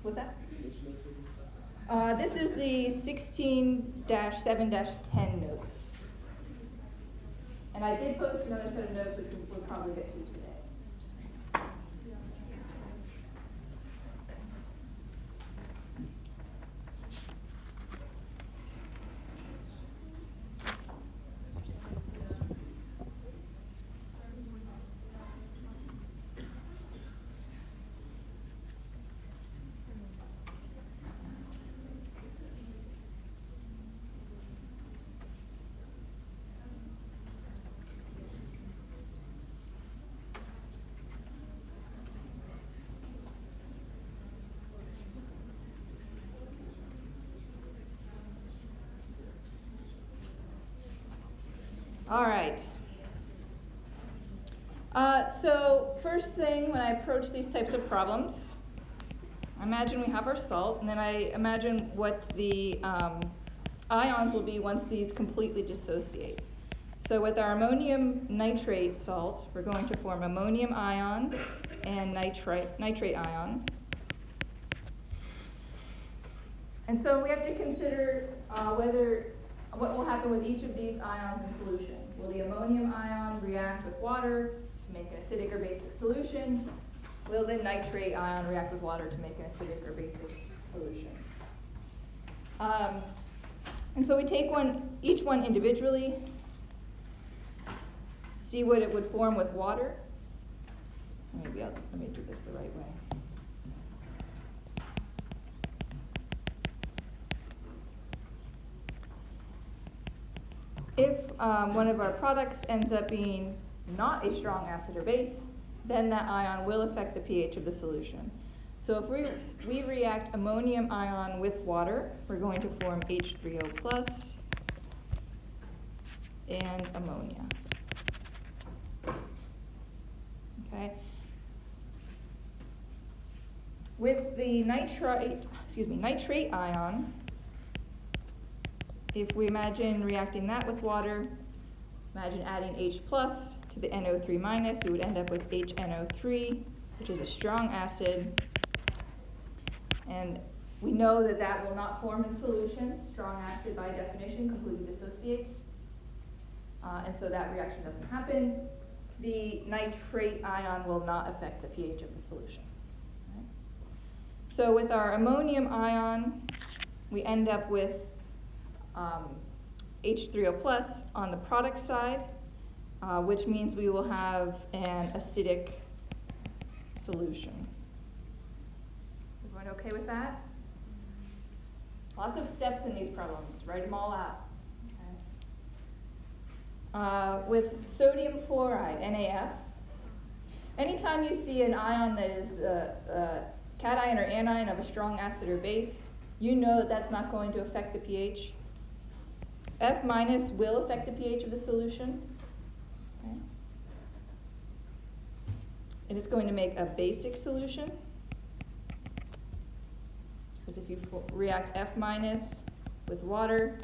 What's that? This is the 16-7-10 notes. And I did post another set of notes, which we'll probably get to today. All right. So first thing, when I approach these types of problems, I imagine we have our salt, and then I imagine what the ions will be once these completely dissociate. So with our ammonium nitrate salt, we're going to form ammonium ion and nitrate ion. And so we have to consider what will happen with each of these ions in solution. Will the ammonium ion react with water to make an acidic or basic solution? Will the nitrate ion react with water to make an acidic or basic solution? And so we take each one individually, see what it would form with water. Let me do this the right way. If one of our products ends up being not a strong acid or base, then that ion will affect the pH of the solution. So if we react ammonium ion with water, we're going to form H3O plus and ammonia. Okay. With the nitrate ion, if we imagine reacting that with water, imagine adding H plus to the NO3 minus, we would end up with HNO3, which is a strong acid. And we know that that will not form in solution. Strong acid, by definition, completely dissociates. And so that reaction doesn't happen. The nitrate ion will not affect the pH of the solution. Right? So with our ammonium ion, we end up with H3O plus on the product side, which means we will have an acidic solution. Everyone okay with that? Lots of steps in these problems. Write them all out. Okay. With sodium fluoride, NaF, anytime you see an ion that is the cation or anion of a strong acid or base, you know that that's not going to affect the pH. F minus will affect the pH of the solution. Okay. It is going to make a basic solution. Because if you react F minus with water,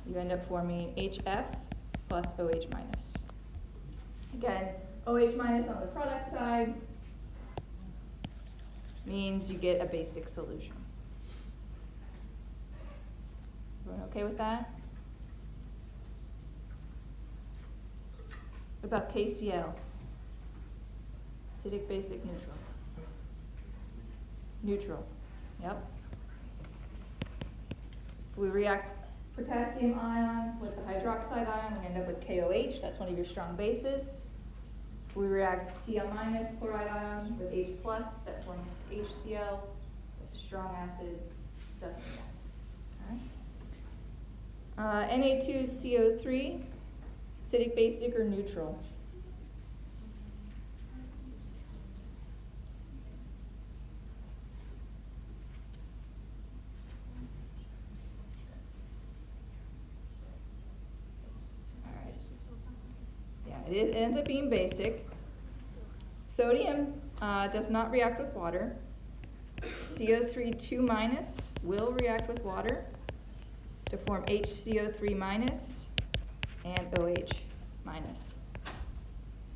you end up forming HF plus OH minus. Again, OH minus on the product side means you get a basic solution. Everyone okay with that? What about KCl? Acidic, basic, neutral. Neutral. Yep. If we react potassium ion with the hydroxide ion, we end up with KOH. That's one of your strong bases. If we react Cl minus chloride ion with H plus, that forms HCl. It's a strong acid. Doesn't react. All right. Na2CO3, acidic, basic, or neutral? It ends up being basic. Sodium does not react with water. CO3 2 minus will react with water to form HCO3 minus and OH minus.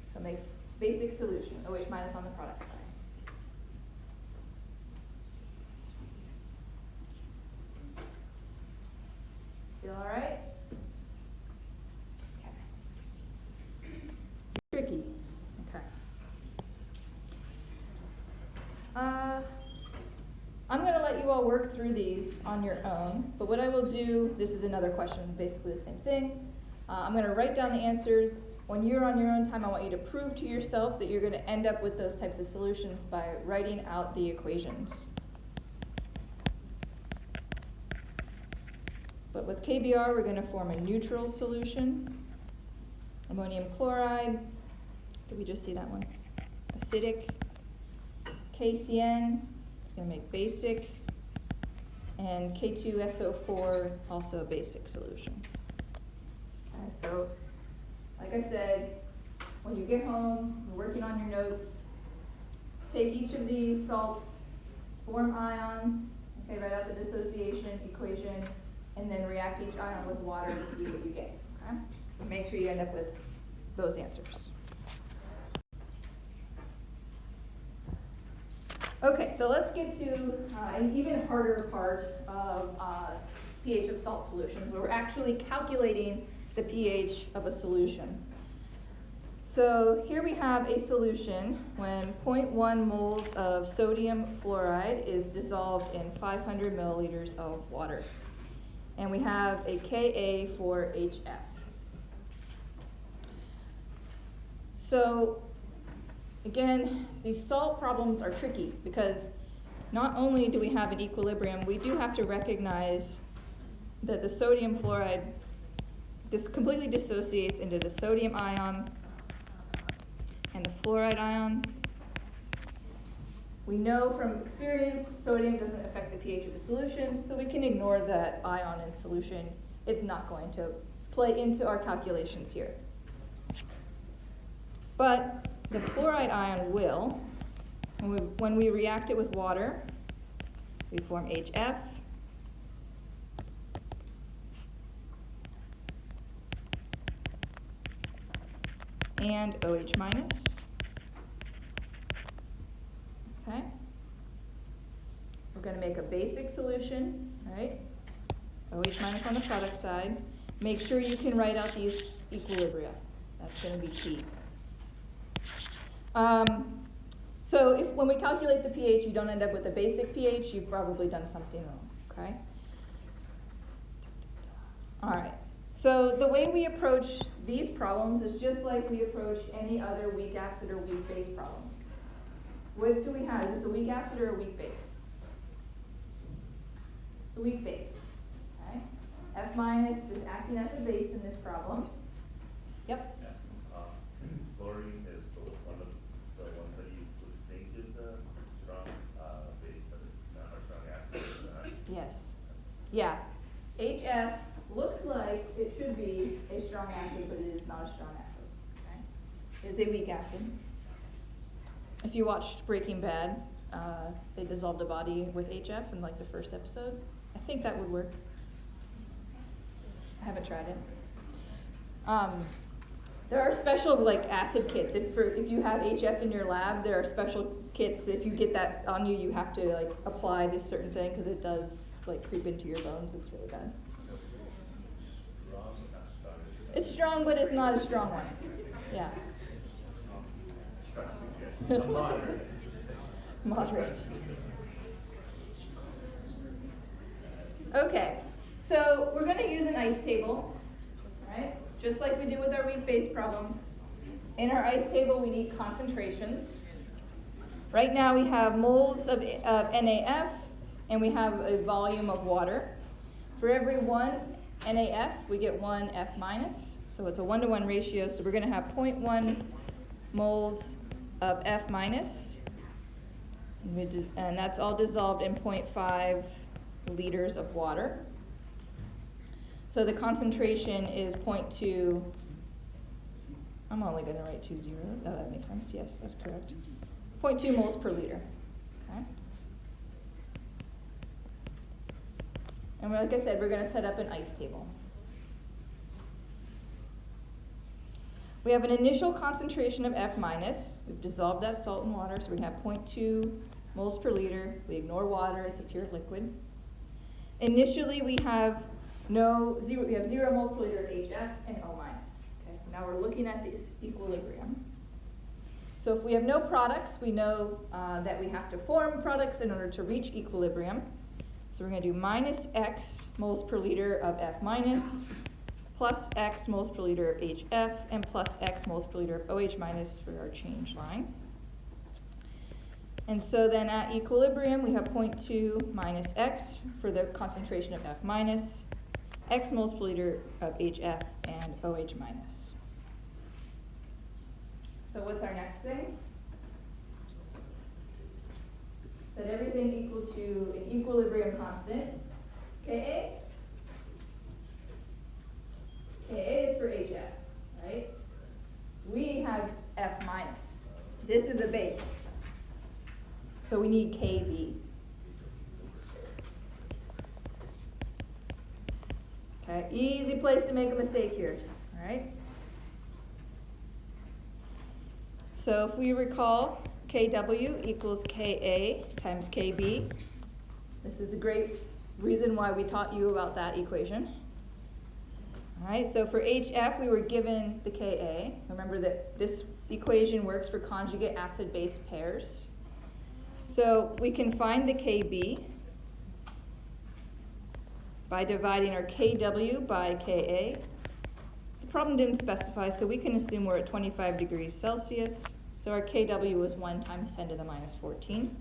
So it makes basic solution, OH minus on the product side. I'm going to let you all work through these on your own, but what I will do, this is another question, basically the same thing. I'm going to write down the answers. When you're on your own time, I want you to prove to yourself that you're going to end up with those types of solutions by writing out the equations. But with KBr, we're going to form a neutral solution. Ammonium chloride, did we just see that one? Acidic. KCN, it's going to make basic. And K2SO4, also a basic solution. Okay, so like I said, when you get home, you're working on your notes, take each of these salts, form ions, okay, write out the dissociation equation, and then react each ion with water to see what you get, okay? And make sure you end up with those answers. Okay, so let's get to an even harder part of pH of salt solutions, where we're actually calculating the pH of a solution. So here we have a solution when 0.1 moles of sodium fluoride is dissolved in 500 milliliters of water. And we have a Ka for HF. So again, these salt problems are tricky because not only do we have an equilibrium, we do have to recognize that the sodium fluoride, this completely dissociates into the sodium ion and the fluoride ion. We know from experience sodium doesn't affect the pH of the solution, so we can ignore that ion in solution. It's not going to play into our calculations here. But the fluoride ion will. When we react it with water, we form HF. And OH minus. Okay. We're going to make a basic solution, right? OH minus on the product side. Make sure you can write out these equilibria. That's going to be key. So when we calculate the pH, you don't end up with a basic pH, you've probably done something wrong, okay? All right. So the way we approach these problems is just like we approach any other weak acid or weak base problem. What do we have? Is this a weak acid or a weak base? It's a weak base. Okay. F minus is acting as a base in this problem. Yep. Yeah. Fluorine is one of the ones that you would think is a strong base, but it's not a strong acid. Yes. Yeah. HF looks like it should be a strong acid, but it is not a strong acid. Okay. It is a weak acid. If you watched Breaking Bad, they dissolved a body with HF in like the first episode. I think that would work. I haven't tried it. There are special like acid kits. If you have HF in your lab, there are special kits. If you get that on you, you have to like apply this certain thing because it does like creep into your bones. It's really bad. It's strong, but it's not a strong one. Yeah. Moderate. Okay, so we're going to use an ice table, right? Just like we do with our weak base problems. In our ice table, we need concentrations. Right now, we have moles of NaF, and we have a volume of water. For every one NaF, we get one F minus. So it's a 1-to-1 ratio. So we're going to have 0.1 moles of F minus. And that's all dissolved in 0.5 liters of water. So the concentration is 0.2. I'm only going to write 2 zeros. Oh, that makes sense. Yes, that's correct. 0.2 moles per liter. Okay. And like I said, we're going to set up an ice table. We have an initial concentration of F minus. We've dissolved that salt in water, so we have 0.2 moles per liter. We ignore water, it's a pure liquid. Initially, we have we have 0 moles per liter of HF and O minus. Okay, so now we're looking at this equilibrium. So if we have no products, we know that we have to form products in order to reach equilibrium. So we're going to do minus X moles per liter of F minus, plus X moles per liter of HF, and plus X moles per liter of OH minus for our change line. And so then at equilibrium, we have 0.2 minus X for the concentration of F minus, X moles per liter of HF, and OH minus. So what's our next thing? Set everything equal to an equilibrium constant, Ka. Ka is for HF, right? We have F minus. This is a base. So we need Kb. Okay, easy place to make a mistake here, all right? So if we recall, Kw equals Ka times Kb. This is a great reason why we taught you about that equation. All right, so for HF, we were given the Ka. Remember that this equation works for conjugate acid-base pairs. So we can find the Kb by dividing our Kw by Ka. The problem didn't specify, so we can assume we're at 25 degrees Celsius. So our Kw was 1 times 10 to the minus 14.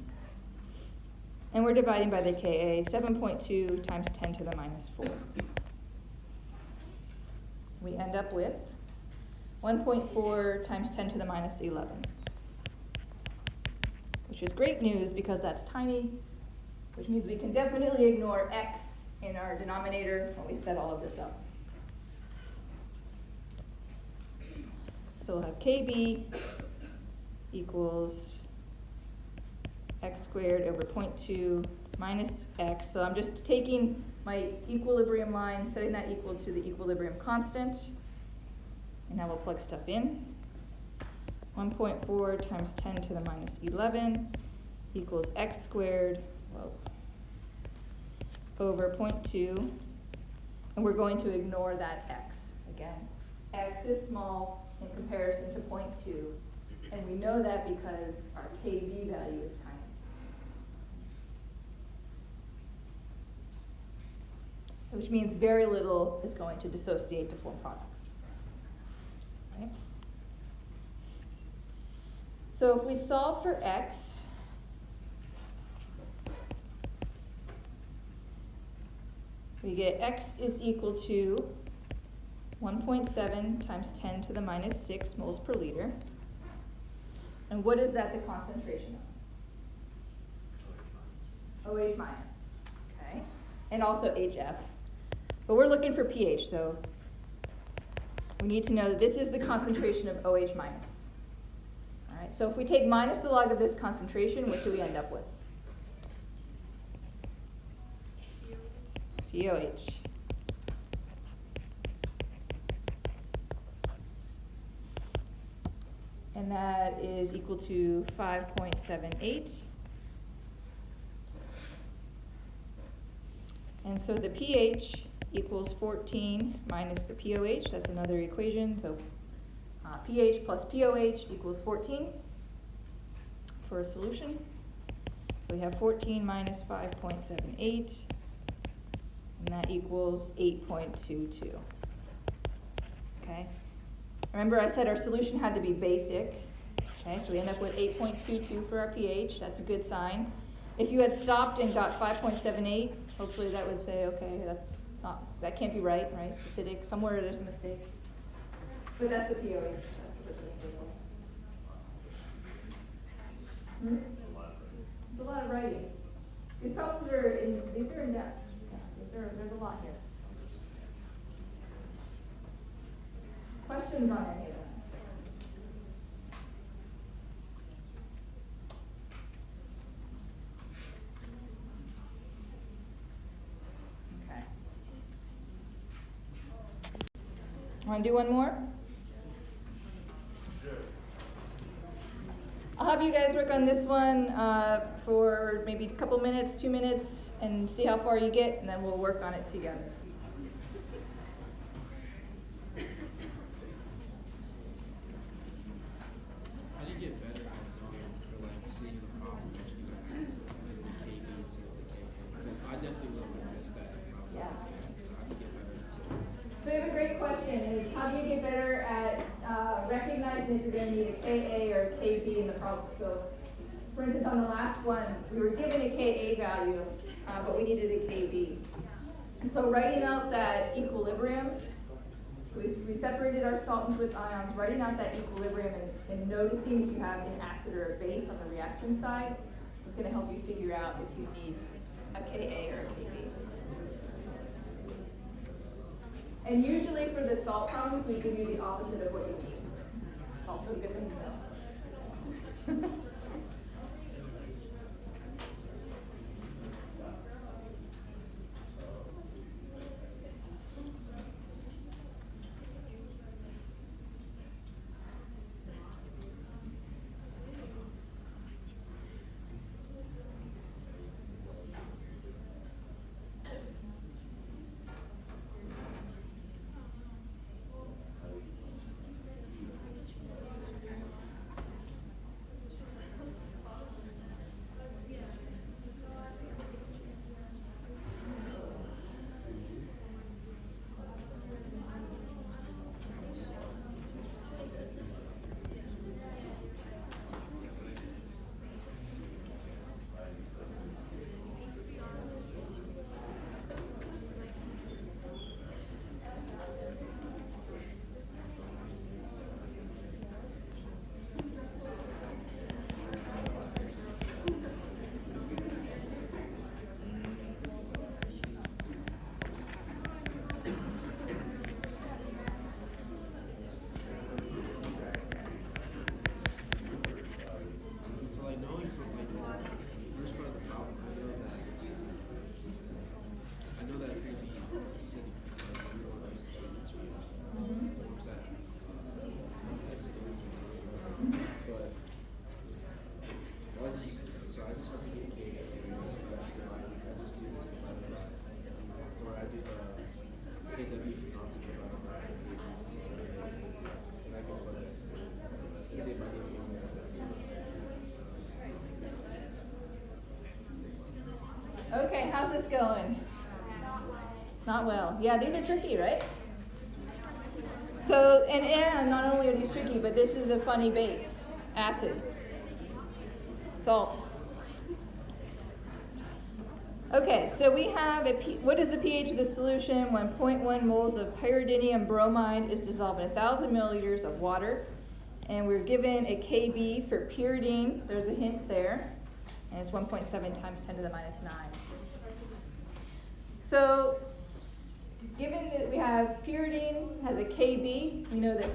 And we're dividing by the Ka, 7.2 times 10 to the minus 4. We end up with 1.4 times 10 to the minus 11. Which is great news because that's tiny, which means we can definitely ignore X in our denominator when we set all of this up. So we'll have Kb equals X squared over 0.2 minus X. So I'm just taking my equilibrium line, setting that equal to the equilibrium constant, and now we'll plug stuff in. 1.4 times 10 to the minus 11 equals X squared, over 0.2, and we're going to ignore that X. Again, X is small in comparison to 0.2, and we know that because our Kb value is tiny. Which means very little is going to dissociate to form products. Right? So if we solve for X, we get X is equal to 1.7 times 10 to the minus 6 moles per liter. And what is that the concentration of? OH minus, okay? And also HF. But we're looking for pH, so we need to know that this is the concentration of OH minus. All right, so if we take minus the log of this concentration, what do we end up with? POH. And that is equal to 5.78. And so the pH equals 14 minus the POH. That's another equation. So pH plus POH equals 14 for a solution. So we have 14 minus 5.78, and that equals 8.22. Okay. Remember I said our solution had to be basic. Okay, so we end up with 8.22 for our pH. That's a good sign. If you had stopped and got 5.78, hopefully that would say, okay, that can't be right, right? It's acidic. Somewhere there's a mistake. But that's the POH. That's what this is. It's a lot of writing. These problems are in depth. Yeah, there's a lot here. Questions on any of them? Okay. Want to do one more? Sure. I'll have you guys work on this one for maybe a couple minutes, 2 minutes, and see how far you get, and then we'll work on it together. How do you get better problem. So, for instance, on the last one, we were given a Ka value, but we needed a Kb. And so writing out that equilibrium, so we separated our solvents with ions, writing out that equilibrium and noticing if you have an acid or a base on the reaction side is going to help you figure out if you need a Ka or a Kb. And usually for the salt problems, we give you the opposite of what you need. Also a good thing to know. Okay, how's this going? Not well. Yeah, these are tricky, right? So, and not only are these tricky, but this is a funny base. Acid. Salt. Okay, so we have what is the pH of the solution when 0.1 moles of pyridinium bromide is dissolved in 1,000 milliliters of water? And we're given a Kb for pyridine. There's a hint there. And it's 1.7 times 10 to the minus 9. So, given that we have pyridine has a Kb, we know that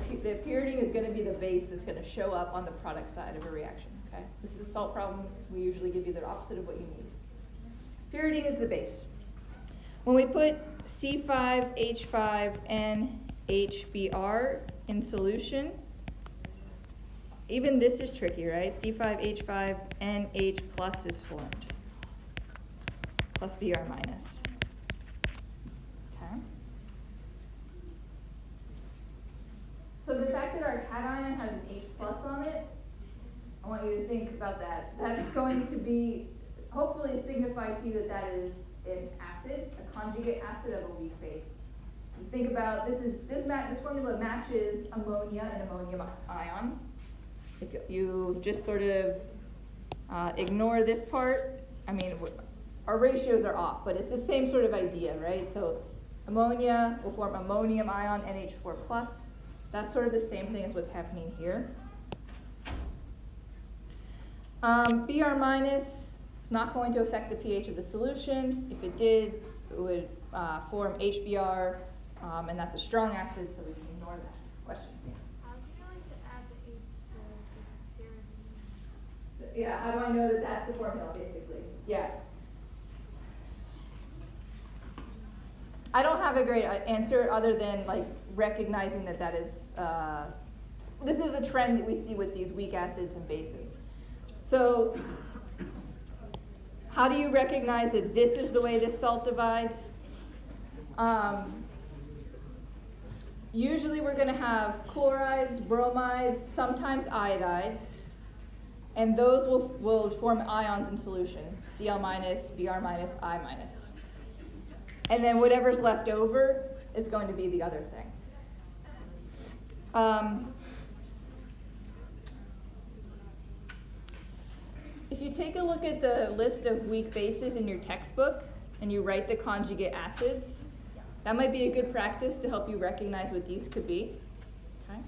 pyridine is going to be the base that's going to show up on the product side of a reaction. Okay, this is a salt problem. We usually give you the opposite of what you need. Pyridine is the base. When we put C5H5NHBr in solution, even this is tricky, right? C5H5NH plus is formed, plus Br minus. Okay. So the fact that our cation has an H plus on it, I want you to think about that. That's going to be, hopefully signify to you that that is an acid, a conjugate acid of a weak base. You think about, this formula matches ammonia and ammonium ion. If you just sort of ignore this part, I mean, our ratios are off, but it's the same sort of idea, right? So ammonia will form ammonium ion, NH4+. That's sort of the same thing as what's happening here. Br minus is not going to affect the pH of the solution. If it did, it would form HBr, and that's a strong acid, so we can ignore that. Question? How do you know to add the H to the pyridine? Yeah, how do I know that that's the formula, basically? Yeah. I don't have a great answer other than like recognizing that that is, this is a trend that we see with these weak acids and bases. So how do you recognize that this is the way this salt divides? Usually we're going to have chlorides, bromides, sometimes iodides, and those will form ions in solution, Cl minus, Br minus, I minus. And then whatever's left over is going to be the other thing. if you take a look at the list of weak bases in your textbook and you write the conjugate acids, that might be a good practice to help you recognize what these could be. Okay.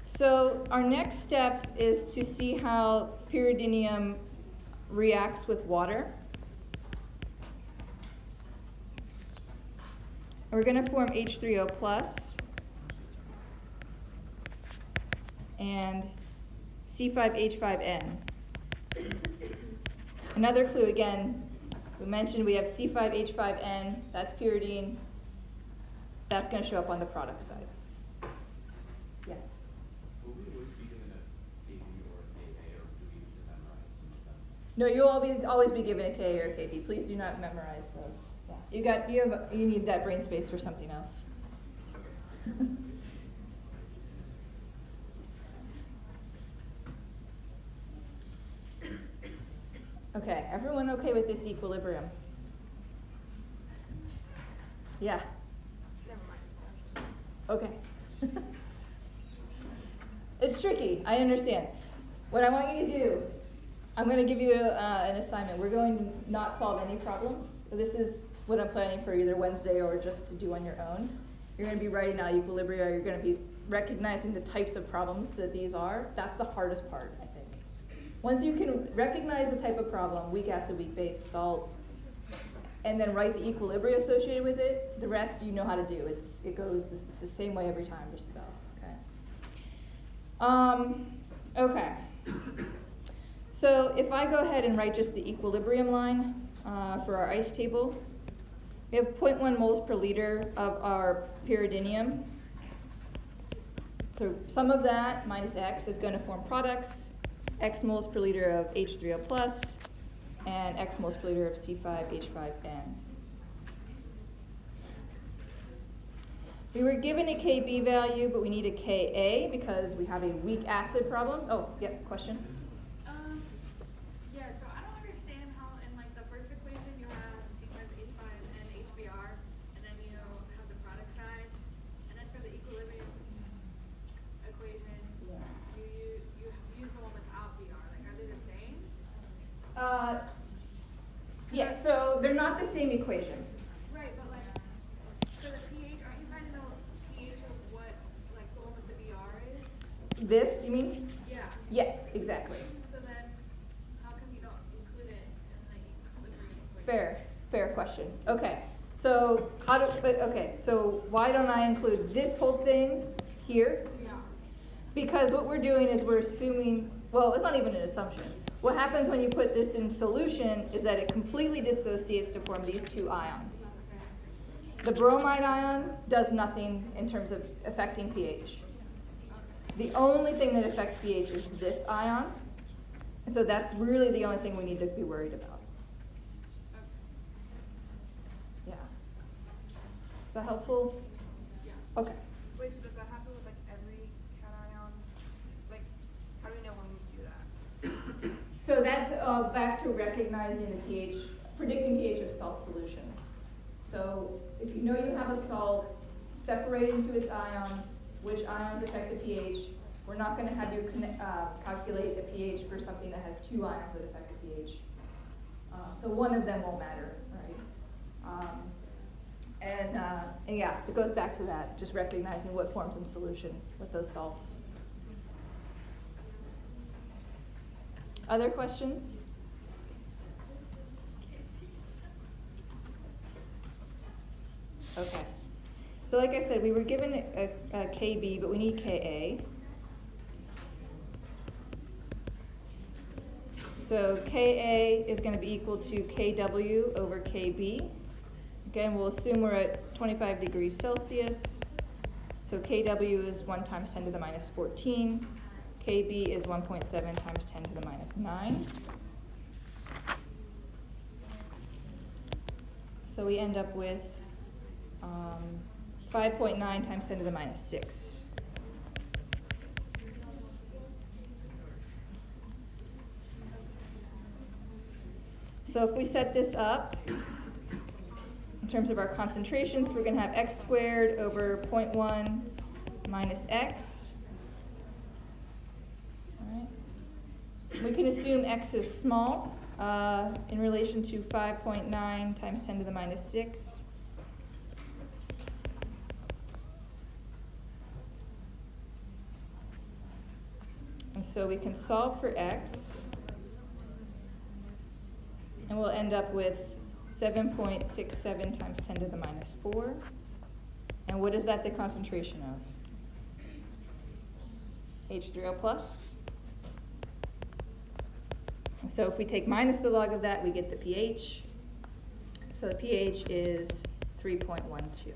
So our next step is to see how pyridinium reacts with water. We're going to form H3O plus and C5H5N. Another clue again, we mentioned we have C5H5N, that's pyridine. That's going to show up on the product side. Yes? Will we always be given a KB or a KA, or do we need to memorize some of them? No, you'll always be given a K or a KB. Please do not memorize those. Yeah. You need that brain space for something else. Okay, everyone okay with this equilibrium? Yeah. Never mind. Okay. It's tricky, I understand. What I want you to do, I'm going to give you an assignment. We're going to not solve any problems. This is what I'm planning for either Wednesday or just to do on your own. You're going to be writing out equilibria. You're going to be recognizing the types of problems that these are. That's the hardest part, I think. Once you can recognize the type of problem, weak acid, weak base, salt, and then write the equilibria associated with it, the rest you know how to do. It's the same way every time, just about. Okay. So if I go ahead and write just the equilibrium line for our ice table, we have 0.1 moles per liter of our pyridinium. So some of that minus X is going to form products, X moles per liter of H3O plus, and X moles per liter of C5H5N. We were given a Kb value, but we need a Ka because we have a weak acid problem. Oh, yep, question? Yeah, so I don't understand how in like the first equation you have C5H5 and HBr, and then you have the product side, and then for the equilibrium equation, you use the one without Br. Like, are they the same? Yeah, so they're not the same equation. Right, but like for the pH, aren't you trying to know pH of what like the one with the Br is? This, you mean? Yeah. Yes, exactly. So then, how come you don't include it in the equilibrium equation? Fair question. Okay, so so why don't I include this whole thing here? Yeah. Because what we're doing is we're assuming, well, it's not even an assumption. What happens when you put this in solution is that it completely dissociates to form these two ions. The bromide ion does nothing in terms of affecting pH. The only thing that affects pH is this ion. And so that's really the only thing we need to be worried about. Yeah. Is that helpful? Yeah. Okay. Wait, so does that happen with like every cation? Like, how do we know when we do that? So that's back to recognizing the pH, predicting pH of salt solutions. So if you know you have a salt, separate into its ions, which ions affect the pH. We're not going to have you calculate the pH for something that has two ions that affect the pH. So one of them won't matter, right? And yeah, it goes back to that, just recognizing what forms in solution with those salts. Other questions? Okay. So like I said, we were given a Kb, but we need Ka. So Ka is going to be equal to Kw over Kb. Again, we'll assume we're at 25 degrees Celsius. So Kw is 1 times 10 to the minus 14. Kb is 1.7 times 10 to the minus 9. So we end up with 5.9 times 10 to the minus 6. So if we set this up, in terms of our concentrations, we're going to have x squared over 0.1 minus x. All right. We can assume x is small in relation to 5.9 times 10 to the minus 6. And so we can solve for x, and we'll end up with 7.67 times 10 to the minus 4. And what is that the concentration of? H3O plus. And so if we take minus the log of that, we get the pH. So the pH is 3.12.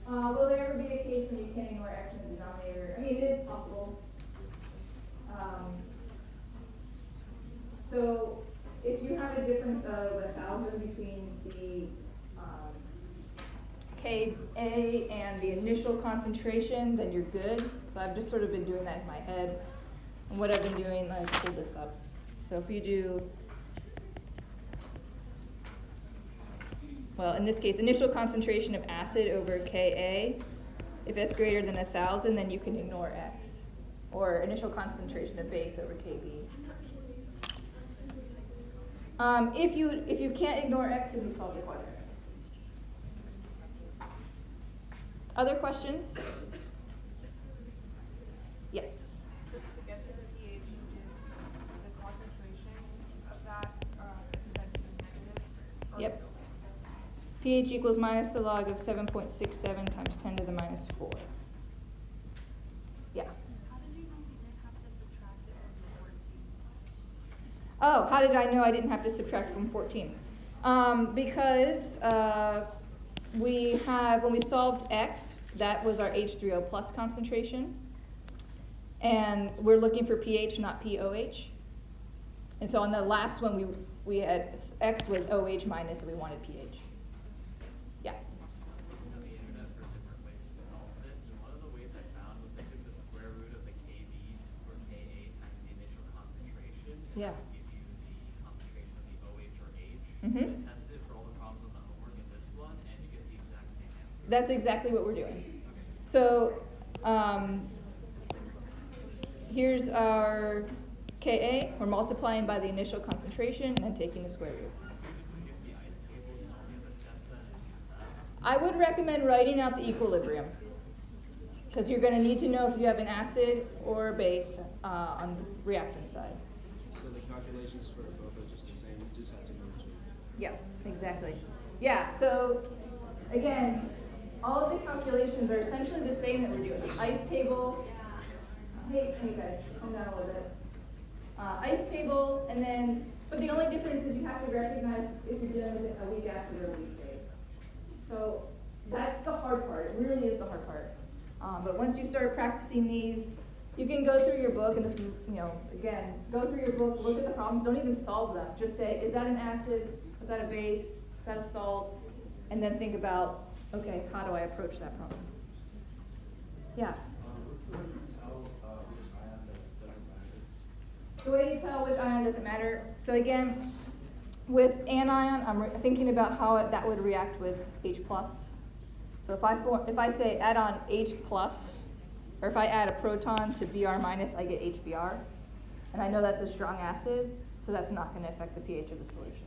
Will there ever be a case when you can't ignore x in the denominator? I mean, it is possible. So if you have a difference of 1,000 between the Ka and the initial concentration, then you're good. So I've just sort of been doing that in my head. And what I've been doing, I pulled this up. So if you do, well, in this case, initial concentration of acid over Ka, if it's greater than 1,000, then you can ignore x. Or initial concentration of base over Kb. If you can't ignore x, then you solve the quadratic. Other questions? Yes. To get to the pH, you do the concentration of that set to the negative? Or Yep. pH equals minus the log of 7.67 times 10 to the minus 4. Yeah. How did you know you didn't have to subtract it from 14? Oh, how did I know I didn't have to subtract from 14? Because when we solved x, that was our H3O plus concentration. And we're looking for pH, not POH. And so on the last one, we had x was OH minus, and we wanted pH. Yeah. On the internet for different ways to solve this, and one of the ways I found was I took the square root of the Kb or Ka times the initial concentration, and Yeah. that would give you the concentration of the OH or H. Mhm. And test it for all the problems on the homework in this one, and you get the exact same answer. That's exactly what we're doing. So here's our Ka. We're multiplying by the initial concentration and then taking the square root. I would recommend writing out the equilibrium, because you're going to need to know if you have an acid or a base on the reactant side. So the calculations for both are just the same, you just have to know which one. Yeah, exactly. Yeah, so again, all of the calculations are essentially the same that we're doing. Ice table. Hey guys, calm down a little bit. Ice table, and then, but the only difference is you have to recognize if you're dealing with a weak acid or a weak base. So that's the hard part. It really is the hard part. But once you start practicing these, you can go through your book, and this is, again, go through your book, look at the problems, don't even solve them. Just say, is that an acid? Is that a base? Is that a salt? And then think about, okay, how do I approach that problem? Yeah. What's the way to tell which ion that doesn't matter? The way you tell which ion doesn't matter. So again, with anion, I'm thinking about how that would react with H+. So if I say add on H+, or if I add a proton to Br-, I get HBr. And I know that's a strong acid, so that's not going to affect the pH of the solution.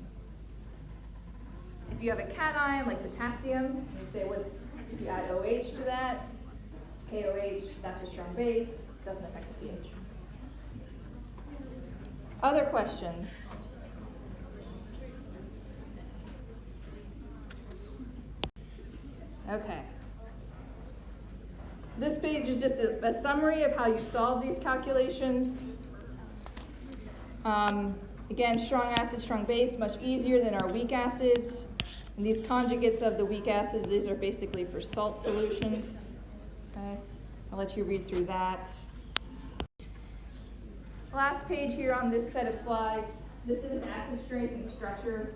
If you have a cation, like potassium, you say if you add OH to that, KOH, that's a strong base, doesn't affect the pH. Other questions? Okay. This page is just a summary of how you solve these calculations. Again, strong acid, strong base, much easier than our weak acids. And these conjugates of the weak acids, these are basically for salt solutions. Okay, I'll let you read through that. Last page here on this set of slides. This is acid strength and structure.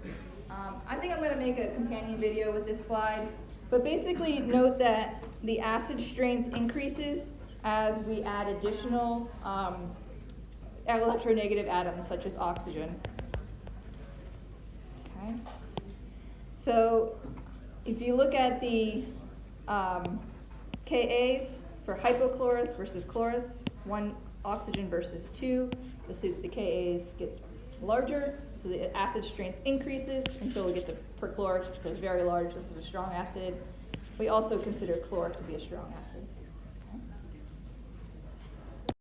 I think I'm going to make a companion video with this slide. But basically note that the acid strength increases as we add additional electronegative atoms such as oxygen. Okay. So if you look at the Kas for hypochlorous versus chlorous, 1 oxygen versus 2, you'll see that the Kas get larger, so the acid strength increases until we get to perchloric, so it's very large. This is a strong acid. We also consider chloric to be a strong acid.